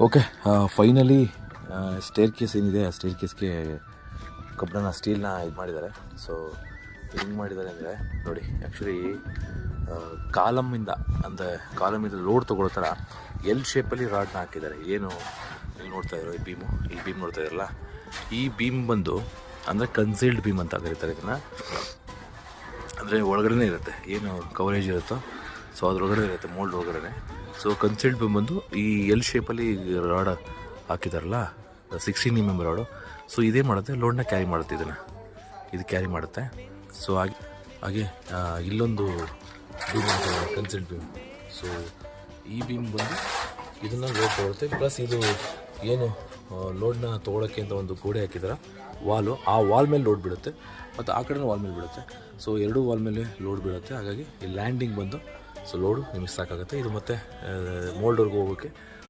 Okay, finally stair case ಏನಿದೆ ಆ stair ಕೇಸ್ಗೆ ಕಬ್ಬಣ ಸ್ಟೀಲ್ನ ಇದು ಮಾಡಿದ್ದಾರೆ. ಸೊ ಹೆಂಗೆ ಮಾಡಿದ್ದಾರೆ ಅಂದರೆ ನೋಡಿ, ಆ್ಯಕ್ಚುಲಿ ಕಾಲಮ್ಮಿಂದ ಲೋಡ್ ತೊಗೊಳ್ಳೋ ಥರ ಎಲ್ ಶೇಪಲ್ಲಿ ರಾಡ್ನ ಹಾಕಿದ್ದಾರೆ. ಏನು ನೀವು ನೋಡ್ತಾ ಇರೋ ಈ ಬೀಮ್ ನೋಡ್ತಾ ಇದ್ದಾರಲ್ಲ, ಈ ಬೀಮ್ ಬಂದು ಅಂದರೆ ಕನ್ಸೀಲ್ಡ್ ಬೀಮ್ ಅಂತ ಕರೀತಾರೆ ಇದನ್ನು. ಅಂದರೆ ಒಳಗಡೆ ಇರುತ್ತೆ, ಏನು ಕವರೇಜ್ ಇರುತ್ತೋ ಸೊ ಅದ್ರೊಳಗಡೆ ಇರುತ್ತೆ, ಮೋಲ್ಡ್ ಒಳಗಡೆ. ಸೊ ಕನ್ಸೀಲ್ಡ್ ಬೀಮ್ ಬಂದು ಈ ಎಲ್ ಶೇಪಲ್ಲಿ ರಾಡ್ ಹಾಕಿದಾರಲ್ಲ, 16 mm ರಾಡು. ಸೊ ಇದೇ ಮಾಡುತ್ತೆ, ಲೋಡ್ನ ಕ್ಯಾರಿ ಮಾಡುತ್ತೆ, ಇದು ಕ್ಯಾರಿ ಮಾಡುತ್ತೆ. ಸೊ ಹಾಗೆ ಇಲ್ಲೊಂದು ಬೀಮ್ ಅಂತ ಕನ್ಸೀಲ್ಡ್ ಬೀಮ್. ಸೊ ಈ ಬೀಮ್ ಬಂದು ಇದನ್ನು ಲೋಡ್ ತೊಗೊಳುತ್ತೆ. ಪ್ಲಸ್ ಇದು ಏನು ಲೋಡ್ನ ತೊಗೊಳಕ್ಕೆ ಅಂತ ಒಂದು ಗೋಡೆ ಹಾಕಿದಾರೆ, ವಾಲು, ಆ ವಾಲ್ ಮೇಲೆ ಲೋಡ್ ಬೀಳುತ್ತೆ ಮತ್ತು ಆ ಕಡೆ ವಾಲ್ ಮೇಲೆ ಬೀಳುತ್ತೆ. ಸೊ ಎರಡೂ ವಾಲ್ ಮೇಲೆ ಲೋಡ್ ಬೀಳುತ್ತೆ. ಹಾಗಾಗಿ ಈ ಲ್ಯಾಂಡಿಂಗ್ ಬಂದು ಸೊ ಲೋಡು ನಿಮಗೆ ಸಾಕಾಗುತ್ತೆ. ಇದು ಮತ್ತು ಮೋಲ್ಡ್ವರೆಗೂ ಹೋಗೋಕ್ಕೆ